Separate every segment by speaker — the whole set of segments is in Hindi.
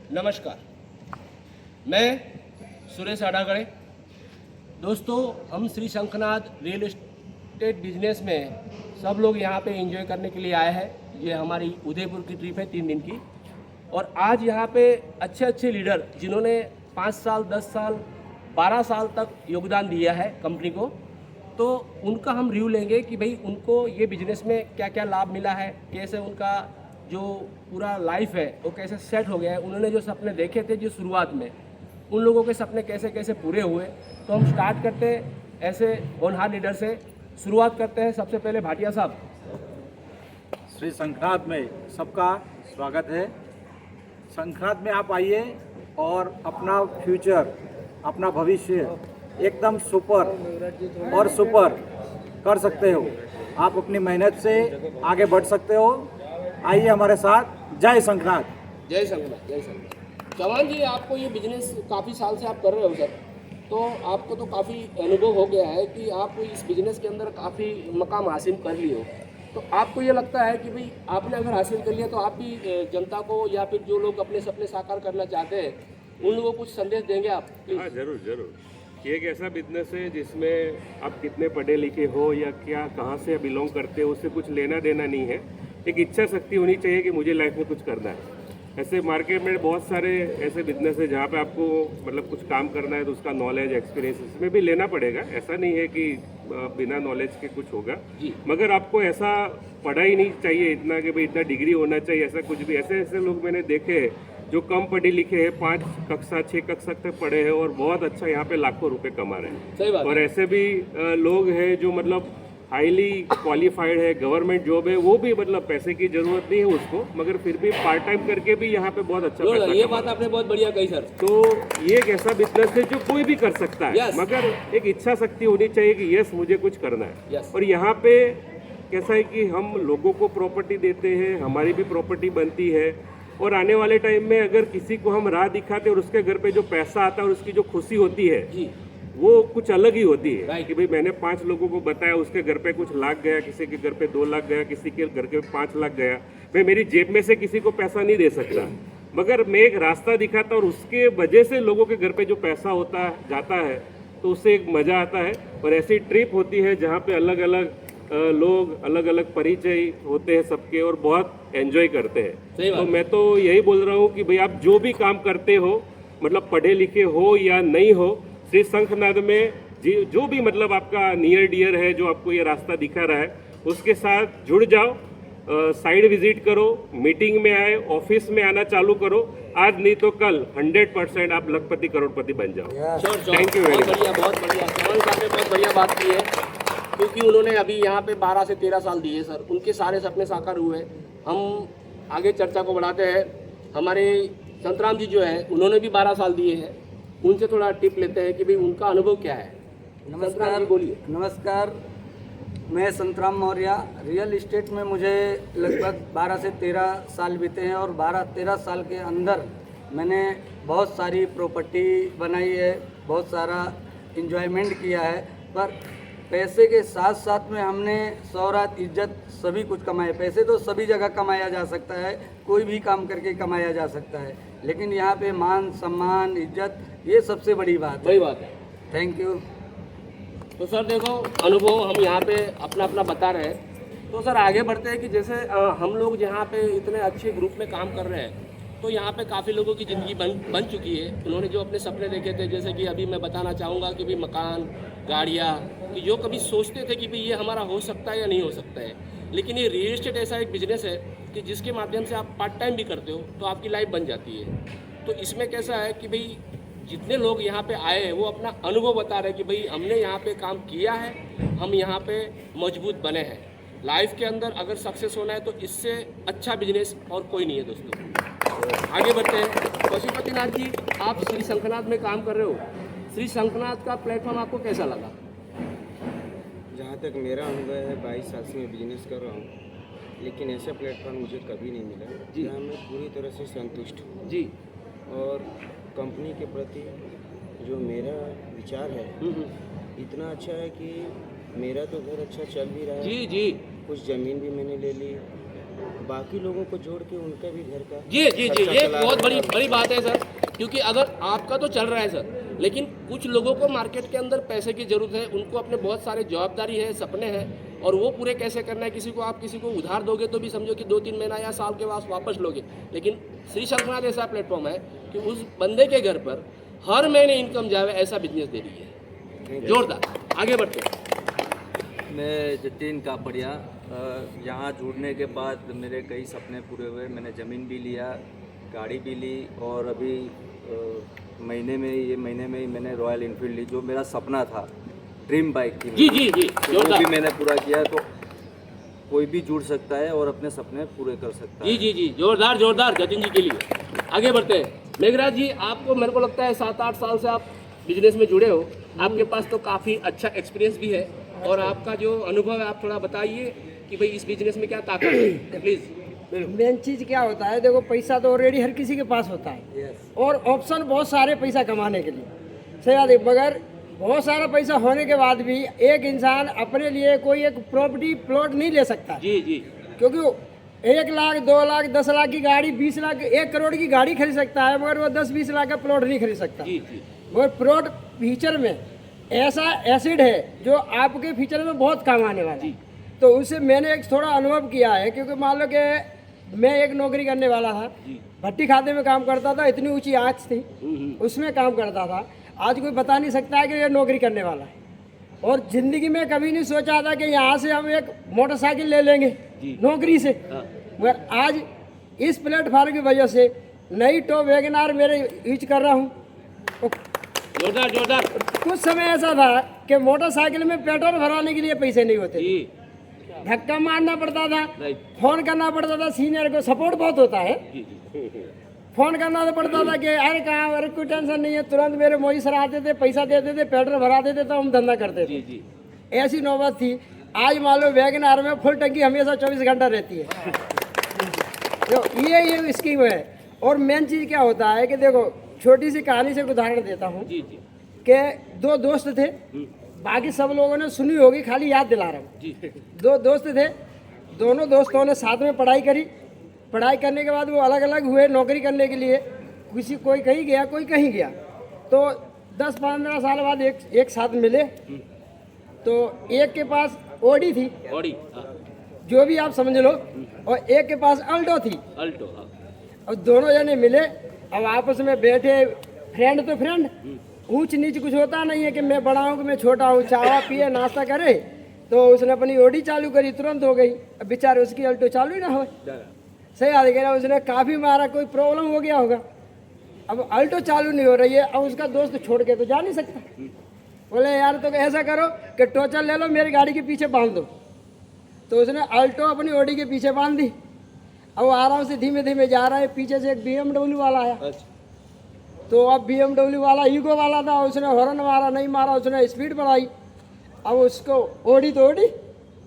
Speaker 1: नमस्कार, मैं सुरेश अडागड़े। दोस्तों, हम Shri Shankhnath real estate business में सब लोग यहाँ पे एंजॉय करने के लिए आए हैं। ये हमारी उदयपुर की ट्रिप है 3 दिन की। और आज यहाँ पे अच्छे अच्छे लीडर जिन्होंने 5 साल, 10 साल, 12 साल तक योगदान दिया है कंपनी को, तो उनका हम रिव्यू लेंगे कि भाई उनको ये बिजनेस में क्या क्या लाभ मिला है, कैसे उनका जो पूरा लाइफ है वो कैसे सेट हो गया है, उन्होंने जो सपने देखे थे जो शुरुआत में, उन लोगों के सपने कैसे कैसे पूरे हुए। तो हम स्टार्ट करते हैं ऐसे होनहार लीडर से। शुरुआत करते हैं सबसे पहले भाटिया साहब।
Speaker 2: श्री शंखनाथ में सबका स्वागत है। शंखनाथ में आप आइए और अपना फ्यूचर, अपना भविष्य एकदम सुपर और सुपर कर सकते हो। आप अपनी मेहनत से आगे बढ़ सकते हो। आइए हमारे साथ। जय शंखनाथ।
Speaker 1: जय शंखनाथ, जय शंखनाथ। चौहान जी, आपको ये बिजनेस काफ़ी साल से आप कर रहे हो सर, तो आपको तो काफ़ी अनुभव हो गया है कि आप इस बिजनेस के अंदर काफ़ी मकाम हासिल कर लिए हो। तो आपको ये लगता है कि भाई आपने अगर हासिल कर लिया तो आप भी जनता को या फिर जो लोग अपने सपने साकार करना चाहते हैं उन लोगों को कुछ संदेश देंगे आप?
Speaker 3: हाँ, जरूर जरूर। ये एक ऐसा बिजनेस है जिसमें आप कितने पढ़े लिखे हो या क्या कहाँ से बिलोंग करते हो उससे कुछ लेना देना नहीं है। एक इच्छा शक्ति होनी चाहिए कि मुझे लाइफ में कुछ करना है। ऐसे मार्केट में बहुत सारे ऐसे बिजनेस है जहाँ पे आपको मतलब कुछ काम करना है तो उसका नॉलेज, एक्सपीरियंस इसमें भी लेना पड़ेगा। ऐसा नहीं है कि बिना नॉलेज के कुछ होगा, मगर आपको ऐसा पढ़ाई नहीं चाहिए इतना कि भाई इतना डिग्री होना चाहिए, ऐसा कुछ भी। ऐसे ऐसे लोग मैंने देखे हैं जो कम पढ़े लिखे हैं, 5 कक्षा 6 कक्षा तक पढ़े हैं और बहुत अच्छा यहाँ पे लाखों रुपए कमा रहे हैं।
Speaker 1: सही बात।
Speaker 3: और ऐसे भी लोग हैं जो मतलब हाईली क्वालिफाइड है, गवर्नमेंट जॉब है, वो भी मतलब पैसे की जरूरत नहीं है उसको, मगर फिर भी पार्ट टाइम करके भी यहाँ पे बहुत अच्छा पैसा
Speaker 1: ये बात आपने बहुत बढ़िया कही सर।
Speaker 3: तो ये एक ऐसा बिजनेस है जो कोई भी कर सकता है, मगर एक इच्छा शक्ति होनी चाहिए कि यस मुझे कुछ करना है। और यहाँ पे कैसा है कि हम लोगों को प्रॉपर्टी देते हैं, हमारी भी प्रॉपर्टी बनती है, और आने वाले टाइम में अगर किसी को हम राह दिखाते और उसके घर पे जो पैसा आता है और उसकी जो खुशी होती है वो कुछ अलग ही होती है। कि भाई मैंने 5 लोगों को बताया, उसके घर पे कुछ लाख गया, किसी के घर पे 2 लाख गया, किसी के घर के 5 लाख गया। मैं मेरी जेब में से किसी को पैसा नहीं दे सकता, मगर मैं एक रास्ता दिखाता और उसके वजह से लोगों के घर पे जो पैसा होता जाता है तो उससे एक मज़ा आता है। और ऐसी ट्रिप होती है जहाँ पे अलग अलग लोग, अलग अलग परिचय होते हैं सबके और बहुत एंजॉय करते हैं। तो मैं तो यही बोल रहा हूँ कि भाई आप जो भी काम करते हो, मतलब पढ़े लिखे हो या नहीं हो, श्री शंखनाथ में जो भी मतलब आपका नियर डियर है, जो आपको ये रास्ता दिखा रहा है, उसके साथ जुड़ जाओ, साइड विजिट करो, मीटिंग में आए, ऑफिस में आना चालू करो। आज नहीं तो कल 100% आप लखपति करोड़पति बन जाओ। Thank you very much.
Speaker 1: बहुत बढ़िया। चौहान साहब ने बहुत बढ़िया बात की है, क्योंकि उन्होंने अभी यहाँ पे 12 से 13 साल दिए सर, उनके सारे सपने साकार हुए। हम आगे चर्चा को बढ़ाते हैं। हमारे संतराम जी जो है उन्होंने भी 12 साल दिए हैं, उनसे थोड़ा टिप लेते हैं कि भाई उनका अनुभव क्या है।
Speaker 4: नमस्कार,
Speaker 1: बोलिए।
Speaker 4: नमस्कार, मैं संतराम मौर्य। रियल इस्टेट में मुझे लगभग 12 से 13 साल बीते हैं और 12-13 साल के अंदर मैंने बहुत सारी प्रॉपर्टी बनाई है, बहुत सारा इंजॉयमेंट किया है। पर पैसे के साथ साथ में हमने शौहरत, इज्जत सभी कुछ कमाए। पैसे तो सभी जगह कमाया जा सकता है, कोई भी काम करके कमाया जा सकता है, लेकिन यहाँ पे मान, सम्मान, इज्जत, ये सबसे बड़ी बात है।
Speaker 1: सही बात है।
Speaker 4: Thank you.
Speaker 1: तो सर देखो, अनुभव हम यहाँ पे अपना अपना बता रहे हैं। तो सर आगे बढ़ते हैं कि जैसे हम लोग जहाँ पे इतने अच्छे ग्रुप में काम कर रहे हैं, तो यहाँ पे काफ़ी लोगों की ज़िंदगी बन चुकी है। उन्होंने जो अपने सपने देखे थे, जैसे कि अभी मैं बताना चाहूँगा कि भाई मकान, गाड़ियाँ, कि जो कभी सोचते थे कि भाई ये हमारा हो सकता है या नहीं हो सकता है, लेकिन ये रियल एस्टेट ऐसा एक बिजनेस है कि जिसके माध्यम से आप पार्ट टाइम भी करते हो तो आपकी लाइफ बन जाती है। तो इसमें कैसा है कि भाई जितने लोग यहाँ पे आए हैं वो अपना अनुभव बता रहे हैं कि भाई हमने यहाँ पे काम किया है, हम यहाँ पे मजबूत बने हैं। लाइफ के अंदर अगर सक्सेस होना है तो इससे अच्छा बिजनेस और कोई नहीं है दोस्तों। आगे बढ़ते हैं। पशुपतिनाथ जी, आप श्री शंखनाथ में काम कर रहे हो, श्री शंखनाथ का प्लेटफॉर्म आपको कैसा लगा?
Speaker 5: जहाँ तक मेरा अनुभव है, 22 साल से मैं बिजनेस कर रहा हूँ, लेकिन ऐसा प्लेटफॉर्म मुझे कभी नहीं मिला जहाँ मैं पूरी तरह से संतुष्ट हूँ
Speaker 1: जी।
Speaker 5: और कंपनी के प्रति जो मेरा विचार है इतना अच्छा है कि मेरा तो घर अच्छा चल भी रहा है।
Speaker 1: जी जी।
Speaker 5: कुछ ज़मीन भी मैंने ले ली बाकी लोगों को जोड़ के उनका भी घर का
Speaker 1: जी जी जी,
Speaker 5: खर्चा
Speaker 1: ये
Speaker 5: चला
Speaker 1: बहुत
Speaker 5: रहे
Speaker 1: बड़ी बात है सर, क्योंकि अगर आपका तो चल रहा है सर, लेकिन कुछ लोगों को मार्केट के अंदर पैसे की जरूरत है, उनको अपने बहुत सारे जवाबदारी है, सपने हैं, और वो पूरे कैसे करना है। किसी को आप किसी को उधार दोगे तो भी समझो कि 2-3 महीना या साल के बाद वापस लोगे, लेकिन श्री शंखनाथ ऐसा प्लेटफॉर्म है कि उस बंदे के घर पर हर महीने इनकम जाए ऐसा बिजनेस दे रही है। जोरदार, आगे बढ़ते हैं।
Speaker 6: मैं जतीन कापड़िया, यहाँ जुड़ने के बाद मेरे कई सपने पूरे हुए। मैंने ज़मीन भी लिया, गाड़ी भी ली, और अभी ये महीने में ही मैंने रॉयल इनफील्ड ली, जो मेरा सपना था, ड्रीम बाइक थी।
Speaker 1: जी जी जी,
Speaker 6: तो वो भी मैंने पूरा किया। तो कोई भी जुड़ सकता है और अपने सपने पूरे कर सकता है।
Speaker 1: जी जी जी, जोरदार जोरदार जतिन जी के लिए। आगे बढ़ते हैं। मेघराज जी, आपको मेरे को लगता है 7-8 साल से आप बिजनेस में जुड़े हो, आपके पास तो काफ़ी अच्छा एक्सपीरियंस भी है, और आपका जो अनुभव है आप थोड़ा बताइए कि भाई इस बिजनेस में क्या ताकत है, प्लीज़।
Speaker 7: मेन चीज़ क्या होता है, देखो पैसा तो ऑलरेडी हर किसी के पास होता है, और ऑप्शन बहुत सारे पैसा कमाने के लिए, सही बात है। मगर बहुत सारा पैसा होने के बाद भी एक इंसान अपने लिए कोई एक प्रॉपर्टी प्लॉट नहीं ले सकता,
Speaker 1: जी जी,
Speaker 7: क्योंकि 1 लाख 2 लाख 10 लाख की गाड़ी, 20 लाख 1 करोड़ की गाड़ी खरीद सकता है, मगर वो 10-20 लाख का प्लॉट नहीं खरीद सकता।
Speaker 1: जी जी,
Speaker 7: मगर प्लॉट फ्यूचर में ऐसा एसिड है जो आपके फ्यूचर में बहुत काम आने वाला है। तो उससे मैंने एक थोड़ा अनुभव किया है, क्योंकि मान लो कि मैं एक नौकरी करने वाला था, भट्टी खाते में काम करता था, इतनी ऊंची आँच थी, उसमें काम करता था। आज कोई बता नहीं सकता है कि ये नौकरी करने वाला है, और ज़िंदगी में कभी नहीं सोचा था कि यहाँ से हम एक मोटरसाइकिल ले लेंगे नौकरी से। मगर आज इस प्लेटफार्म की वजह से नई टॉप वैगनार मेरे यूज कर रहा हूँ।
Speaker 1: जोरदार जोरदार।
Speaker 7: कुछ समय ऐसा था कि मोटरसाइकिल में पेट्रोल भराने के लिए पैसे नहीं होते,
Speaker 1: जी,
Speaker 7: धक्का मारना पड़ता था,
Speaker 1: राइट,
Speaker 7: फोन करना पड़ता था, सीनियर को सपोर्ट बहुत होता है,
Speaker 1: जी जी,
Speaker 7: फोन करना तो पड़ता था कि अरे कहाँ, अरे कोई टेंशन नहीं है, तुरंत मेरे मोदी सर आते थे, पैसा देते थे, पेट्रोल भरा देते तो हम धंधा करते
Speaker 1: जी
Speaker 7: थे।
Speaker 1: जी,
Speaker 7: ऐसी नौबत थी। आज मान लो वैगनार में फुल टंकी हमेशा 24 घंटा रहती है। तो ये स्कीम है। और मेन चीज़ क्या होता है कि देखो, छोटी सी कहानी से एक उदाहरण देता हूँ
Speaker 1: जी जी,
Speaker 7: कि 2 दोस्त थे, बाकी सब लोगों ने सुनी होगी, खाली याद दिला रहा हूँ।
Speaker 1: जी
Speaker 7: 2 दोस्त थे, दोनों दोस्तों ने साथ में पढ़ाई करी। पढ़ाई करने के बाद वो अलग अलग हुए नौकरी करने के लिए, कोई कहीं गया, कोई कहीं गया। तो 10-15 साल बाद एक साथ मिले। तो एक के पास ओडी थी,
Speaker 1: ऑडी,
Speaker 7: जो भी आप समझ लो, और एक के पास अल्टो थी।
Speaker 1: अल्टो,
Speaker 7: और दोनों जने मिले, अब आपस में बैठे, फ्रेंड तो फ्रेंड, ऊंच नीच कुछ होता नहीं है कि मैं बड़ा हूँ कि मैं छोटा हूँ, चावा पिए नाश्ता करे। तो उसने अपनी ओडी चालू करी, तुरंत हो गई। अब बेचारे उसकी अल्टो चालू ही ना हो, सही आ गया, उसने काफ़ी मारा, कोई प्रॉब्लम हो गया होगा। अब अल्टो चालू नहीं हो रही है, अब उसका दोस्त छोड़ के तो जा नहीं सकता। बोले यार तो ऐसा करो कि टोचर ले लो, मेरी गाड़ी के पीछे बांध दो। तो उसने अल्टो अपनी ओडी के पीछे बांध दी। अब वो आराम से धीमे धीमे जा रहा है, पीछे से एक BMW वाला आया। तो अब BMW वाला ईगो वाला था, उसने हॉर्न मारा, नहीं मारा, उसने स्पीड बढ़ाई। अब उसको ओडी तो ओडी,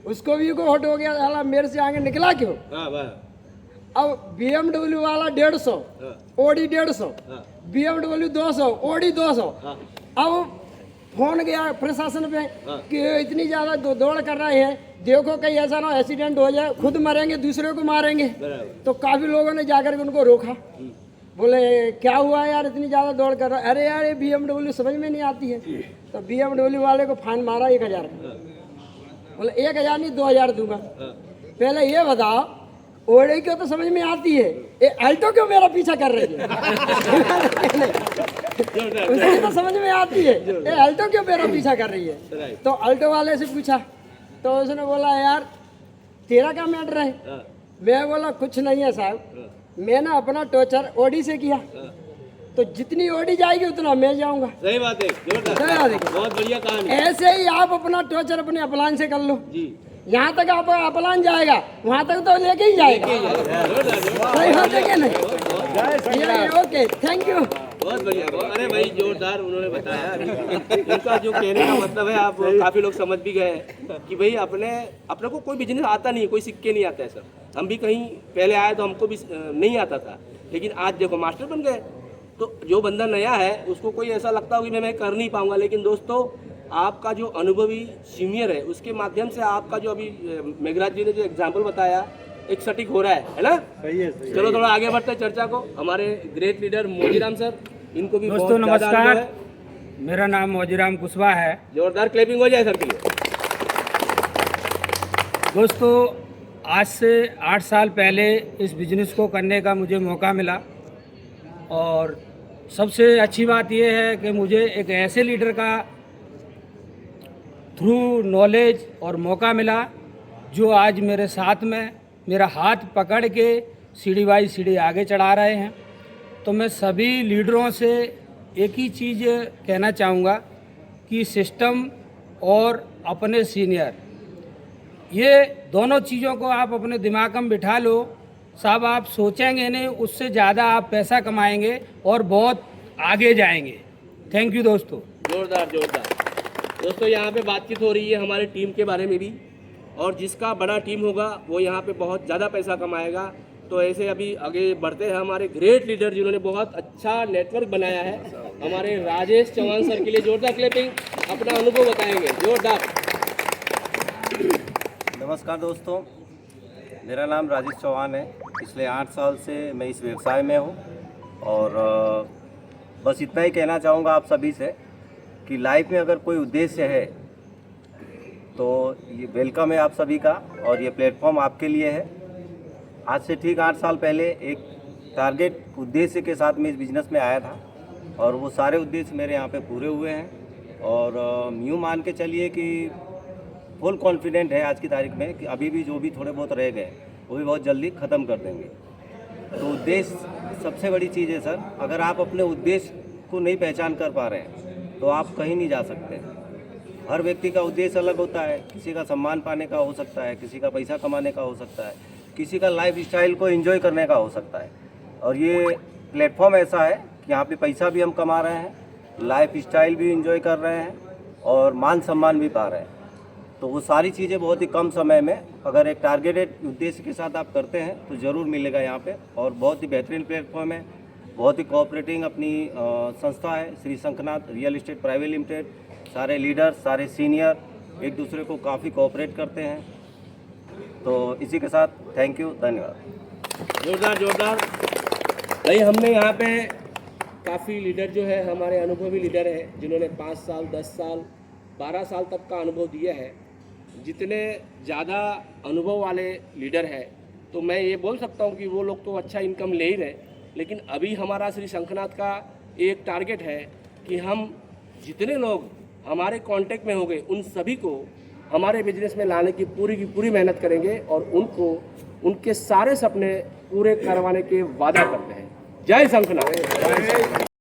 Speaker 7: उसको भी ईगो हट हो गया, साला मेरे से आगे निकला क्यों। अब BMW वाला 150, ओडी 150, BMW 200, ओडी 200। अब फोन गया प्रशासन पे कि इतनी ज़्यादा दौड़ कर रहे हैं, देखो कहीं ऐसा ना एक्सीडेंट हो जाए, खुद मरेंगे दूसरे को मारेंगे। तो काफ़ी लोगों ने जाकर के उनको रोका। बोले क्या हुआ यार, इतनी ज़्यादा दौड़ कर रहा है। अरे यार ये BMW समझ में नहीं आती है। तो BMW वाले को फाइन मारा 1000। बोले 1000 नहीं 2000 दूंगा। पहले ये बताओ, ओडी क्यों तो समझ में आती है, ये अल्टो क्यों मेरा पीछा कर रही है। उसकी तो समझ में आती है, ये अल्टो क्यों मेरा पीछा कर रही है। तो अल्टो वाले से पूछा, तो उसने बोला यार तेरा क्या मैटर है। मैं बोला कुछ नहीं है साहब, मैंने अपना टॉर्चर ओडी से किया, तो जितनी ओडी जाएगी उतना मैं जाऊंगा।
Speaker 1: सही बात है, बहुत बढ़िया कहानी।
Speaker 7: ऐसे ही आप अपना टॉर्चर अपने अपलान से कर लो जी। यहाँ तक आप अपलान जाएगा, वहाँ तक तो लेके ही जाएगा। सही बात है क्या नहीं। Okay, thank you.
Speaker 1: बहुत बढ़िया। अरे भाई जोरदार उन्होंने बताया। इनका जो कहने का मतलब है, आप काफ़ी लोग समझ भी गए कि भाई अपने को कोई बिजनेस आता नहीं है, कोई सीख के नहीं आता है सर। हम भी कहीं पहले आए तो हमको भी नहीं आता था, लेकिन आज देखो मास्टर बन गए। तो जो बंदा नया है उसको कोई ऐसा लगता हो कि मैं कर नहीं पाऊंगा, लेकिन दोस्तों आपका जो अनुभवी सीनियर है उसके माध्यम से आपका जो अभी मेघराज जी ने जो एग्जाम्पल बताया, एक सटीक हो रहा है ना?
Speaker 2: सही है, सही है।
Speaker 1: चलो थोड़ा आगे बढ़ते हैं चर्चा को। हमारे ग्रेट लीडर मोजीराम सर, इनको भी
Speaker 8: दोस्तों
Speaker 1: बहुत ज़्यादा
Speaker 8: नमस्कार,
Speaker 1: अनुभव है।
Speaker 8: मेरा नाम मोजीराम कुशवाहा है।
Speaker 1: जोरदार क्लैपिंग हो जाए सर के लिए।
Speaker 8: दोस्तों आज से 8 साल पहले इस बिजनेस को करने का मुझे मौका मिला और सबसे अच्छी बात यह है कि मुझे एक ऐसे लीडर का थ्रू नॉलेज और मौका मिला जो आज मेरे साथ में मेरा हाथ पकड़ के सीढ़ी बाई सीढ़ी आगे चढ़ा रहे हैं। तो मैं सभी लीडरों से एक ही चीज़ कहना चाहूँगा कि सिस्टम और अपने सीनियर, ये दोनों चीज़ों को आप अपने दिमाग में बिठा लो। साहब आप सोचेंगे नहीं, उससे ज़्यादा आप पैसा कमाएंगे और बहुत आगे जाएंगे। थैंक यू दोस्तों।
Speaker 1: जोरदार जोरदार। दोस्तों यहाँ पे बातचीत हो रही है हमारे टीम के बारे में भी, और जिसका बड़ा टीम होगा वो यहाँ पे बहुत ज़्यादा पैसा कमाएगा। तो ऐसे अभी आगे बढ़ते हैं हमारे ग्रेट लीडर जिन्होंने बहुत अच्छा नेटवर्क बनाया है, हमारे राजेश चौहान सर के लिए जोरदार क्लैपिंग, अपना अनुभव बताएंगे जोरदार।
Speaker 9: नमस्कार दोस्तों, मेरा नाम राजेश चौहान है। पिछले 8 साल से मैं इस व्यवसाय में हूँ और बस इतना ही कहना चाहूँगा आप सभी से कि लाइफ में अगर कोई उद्देश्य है तो ये वेलकम है आप सभी का, और ये प्लेटफॉर्म आपके लिए है। आज से ठीक 8 साल पहले एक टारगेट उद्देश्य के साथ मैं इस बिज़नेस में आया था और वो सारे उद्देश्य मेरे यहाँ पे पूरे हुए हैं। और यूँ मान के चलिए कि फुल कॉन्फिडेंट है आज की तारीख में कि अभी भी जो भी थोड़े बहुत रह गए वो भी बहुत जल्दी ख़त्म कर देंगे। तो उद्देश्य सबसे बड़ी चीज़ है सर। अगर आप अपने उद्देश्य को नहीं पहचान कर पा रहे हैं तो आप कहीं नहीं जा सकते। हर व्यक्ति का उद्देश्य अलग होता है। किसी का सम्मान पाने का हो सकता है, किसी का पैसा कमाने का हो सकता है, किसी का लाइफ स्टाइल को एंजॉय करने का हो सकता है। और ये प्लेटफॉर्म ऐसा है कि यहाँ पे पैसा भी हम कमा रहे हैं, लाइफ स्टाइल भी एंजॉय कर रहे हैं और मान सम्मान भी पा रहे हैं। तो वो सारी चीज़ें बहुत ही कम समय में अगर एक टारगेटेड उद्देश्य के साथ आप करते हैं तो ज़रूर मिलेगा यहाँ पे। और बहुत ही बेहतरीन प्लेटफॉर्म है, बहुत ही कोऑपरेटिंग अपनी संस्था है Shri Shankhnath real estate private limited. सारे लीडर, सारे सीनियर एक दूसरे को काफ़ी कोऑपरेट करते हैं। तो इसी के साथ थैंक यू, धन्यवाद।
Speaker 1: जोरदार जोरदार। भाई हमने यहाँ पे काफ़ी लीडर जो है हमारे अनुभवी लीडर हैं जिन्होंने 5 साल, 10 साल, 12 साल तक का अनुभव दिया है। जितने ज़्यादा अनुभव वाले लीडर हैं तो मैं ये बोल सकता हूँ कि वो लोग तो अच्छा इनकम ले ही रहे, लेकिन अभी हमारा श्री शंखनाथ का एक टारगेट है कि हम जितने लोग हमारे कांटेक्ट में होंगे उन सभी को हमारे बिजनेस में लाने की पूरी मेहनत करेंगे और उनको उनके सारे सपने पूरे करवाने के वादा करते हैं। जय शंखनाथ।